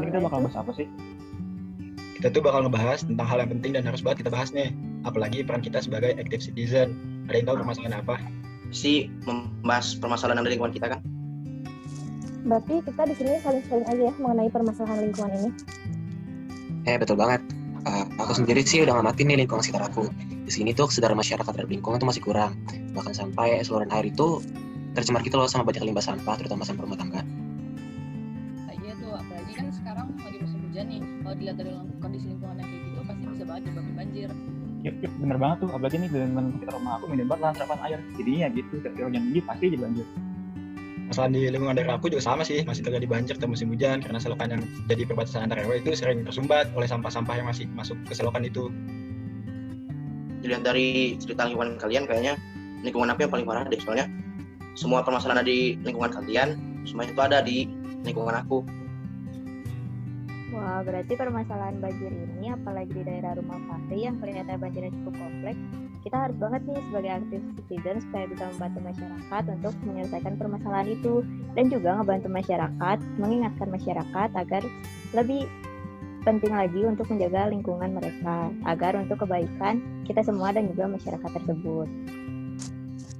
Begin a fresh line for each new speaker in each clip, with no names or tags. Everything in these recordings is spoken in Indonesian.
ini kita bakal bahas apa sih?
Kita tuh bakal ngebahas tentang hal yang penting dan harus banget kita bahas nih. Apalagi peran kita sebagai active citizen. Ada yang tahu permasalahan apa?
Membahas permasalahan yang ada di lingkungan kita kan?
Berarti kita di sini saling sharing aja ya mengenai permasalahan lingkungan ini.
Betul banget. Aku sendiri sih udah ngamatin nih lingkungan sekitar aku. Di sini tuh kesadaran masyarakat terhadap lingkungan tuh masih kurang. Bahkan sampai saluran air itu tercemar gitu loh sama banyak limbah sampah, terutama sampah rumah tangga.
Iya tuh, apalagi kan sekarang lagi musim hujan nih. Kalau dilihat dari kondisi lingkungan yang kayak gitu, pasti bisa banget nyebabin banjir.
Yuk, bener banget tuh. Apalagi nih dengan sekitar rumah aku minim banget lantaran air. Jadinya gitu, ketika hujan tinggi pasti aja banjir.
Masalah di lingkungan daerah aku juga sama sih, masih terjadi banjir di musim hujan karena selokan yang jadi perbatasan antar RW itu sering tersumbat oleh sampah-sampah yang masih masuk ke selokan itu.
Dilihat dari cerita lingkungan kalian, kayaknya lingkungan aku yang paling parah deh, soalnya semua permasalahan ada di lingkungan kalian, semuanya itu ada di lingkungan aku.
Wah, berarti permasalahan banjir ini, apalagi di daerah rumah Fahri yang kelihatan banjirnya cukup kompleks, kita harus banget nih sebagai active citizen supaya bisa membantu masyarakat untuk menyelesaikan permasalahan itu, dan juga ngebantu masyarakat, mengingatkan masyarakat agar lebih penting lagi untuk menjaga lingkungan mereka, agar untuk kebaikan kita semua dan juga masyarakat tersebut.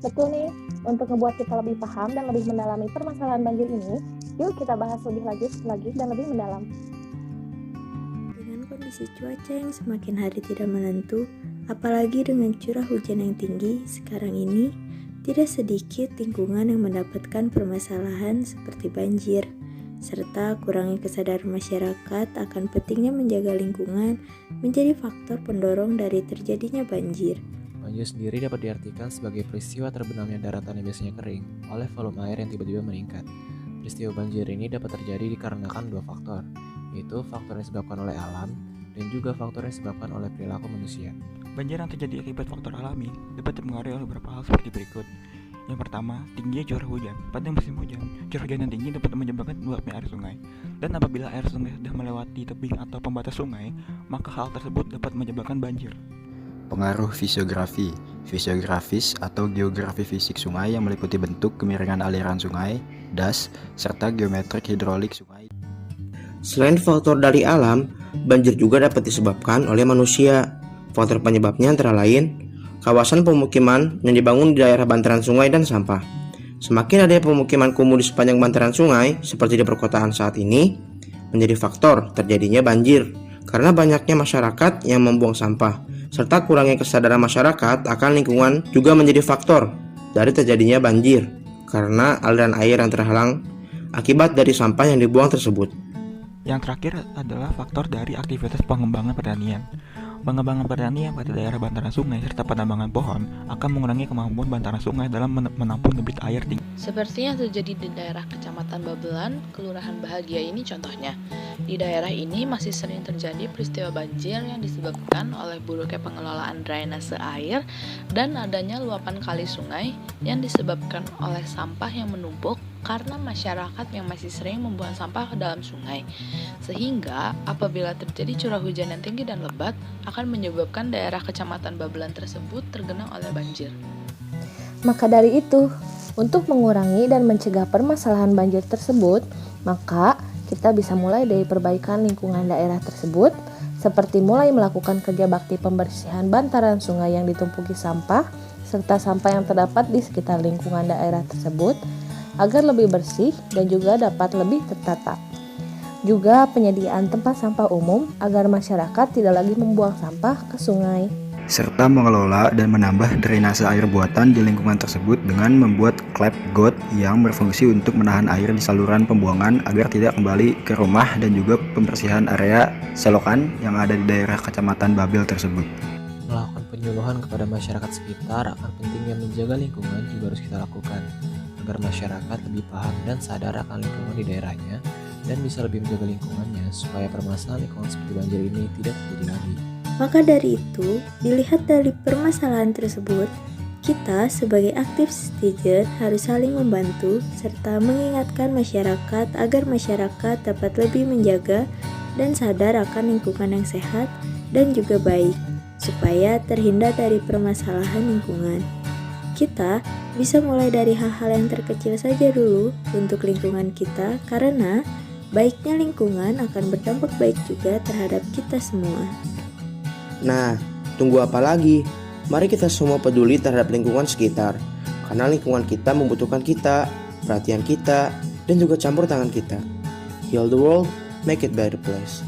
Betul nih, untuk membuat kita lebih paham dan lebih mendalami permasalahan banjir ini, yuk kita bahas lebih lagi dan lebih mendalam.
Dengan kondisi cuaca yang semakin hari tidak menentu, apalagi dengan curah hujan yang tinggi sekarang ini, tidak sedikit lingkungan yang mendapatkan permasalahan seperti banjir, serta kurangnya kesadaran masyarakat akan pentingnya menjaga lingkungan menjadi faktor pendorong dari terjadinya banjir.
Banjir sendiri dapat diartikan sebagai peristiwa terbenamnya daratan yang biasanya kering oleh volume air yang tiba-tiba meningkat. Peristiwa banjir ini dapat terjadi dikarenakan dua faktor, yaitu faktor yang disebabkan oleh alam dan juga faktor yang disebabkan oleh perilaku manusia.
Banjir yang terjadi akibat faktor alami dapat dipengaruhi oleh beberapa hal seperti berikut. Yang pertama, tingginya curah hujan. Pada musim hujan, curah hujan yang tinggi dapat menyebabkan meluapnya air sungai. Dan apabila air sungai sudah melewati tebing atau pembatas sungai, maka hal tersebut dapat menyebabkan banjir.
Pengaruh fisiografi, fisiografis atau geografi fisik sungai yang meliputi bentuk kemiringan aliran sungai, das, serta geometrik hidrolik sungai.
Selain faktor dari alam, banjir juga dapat disebabkan oleh manusia. Faktor penyebabnya antara lain kawasan pemukiman yang dibangun di daerah bantaran sungai dan sampah. Semakin adanya pemukiman kumuh di sepanjang bantaran sungai, seperti di perkotaan saat ini, menjadi faktor terjadinya banjir karena banyaknya masyarakat yang membuang sampah, serta kurangnya kesadaran masyarakat akan lingkungan juga menjadi faktor dari terjadinya banjir karena aliran air yang terhalang akibat dari sampah yang dibuang tersebut.
Yang terakhir adalah faktor dari aktivitas pengembangan pertanian. Pengembangan pertanian pada daerah bantaran sungai serta penambangan pohon akan mengurangi kemampuan bantaran sungai dalam menampung debit air tinggi.
Seperti yang terjadi di daerah Kecamatan Babelan, Kelurahan Bahagia ini contohnya. Di daerah ini masih sering terjadi peristiwa banjir yang disebabkan oleh buruknya pengelolaan drainase air dan adanya luapan kali sungai yang disebabkan oleh sampah yang menumpuk karena masyarakat yang masih sering membuang sampah ke dalam sungai. Sehingga apabila terjadi curah hujan yang tinggi dan lebat akan menyebabkan daerah Kecamatan Babelan tersebut tergenang oleh banjir.
Maka dari itu, untuk mengurangi dan mencegah permasalahan banjir tersebut, maka kita bisa mulai dari perbaikan lingkungan daerah tersebut, seperti mulai melakukan kerja bakti pembersihan bantaran sungai yang ditumpuki sampah, serta sampah yang terdapat di sekitar lingkungan daerah tersebut, agar lebih bersih dan juga dapat lebih tertata. Juga penyediaan tempat sampah umum agar masyarakat tidak lagi membuang sampah ke sungai.
Serta mengelola dan menambah drainase air buatan di lingkungan tersebut dengan membuat klep got yang berfungsi untuk menahan air di saluran pembuangan agar tidak kembali ke rumah, dan juga pembersihan area selokan yang ada di daerah Kecamatan Babel tersebut.
Melakukan penyuluhan kepada masyarakat sekitar akan pentingnya menjaga lingkungan juga harus kita lakukan, agar masyarakat lebih paham dan sadar akan lingkungan di daerahnya dan bisa lebih menjaga lingkungannya supaya permasalahan lingkungan seperti banjir ini tidak terjadi lagi.
Maka dari itu, dilihat dari permasalahan tersebut, kita sebagai active citizen harus saling membantu serta mengingatkan masyarakat agar masyarakat dapat lebih menjaga dan sadar akan lingkungan yang sehat dan juga baik, supaya terhindar dari permasalahan lingkungan. Kita bisa mulai dari hal-hal yang terkecil saja dulu untuk lingkungan kita, karena Baiknya lingkungan akan berdampak baik juga terhadap kita semua.
Nah, tunggu apa lagi? Mari kita semua peduli terhadap lingkungan sekitar, karena lingkungan kita membutuhkan kita, perhatian kita, dan juga campur tangan kita. Heal the world, make it better place.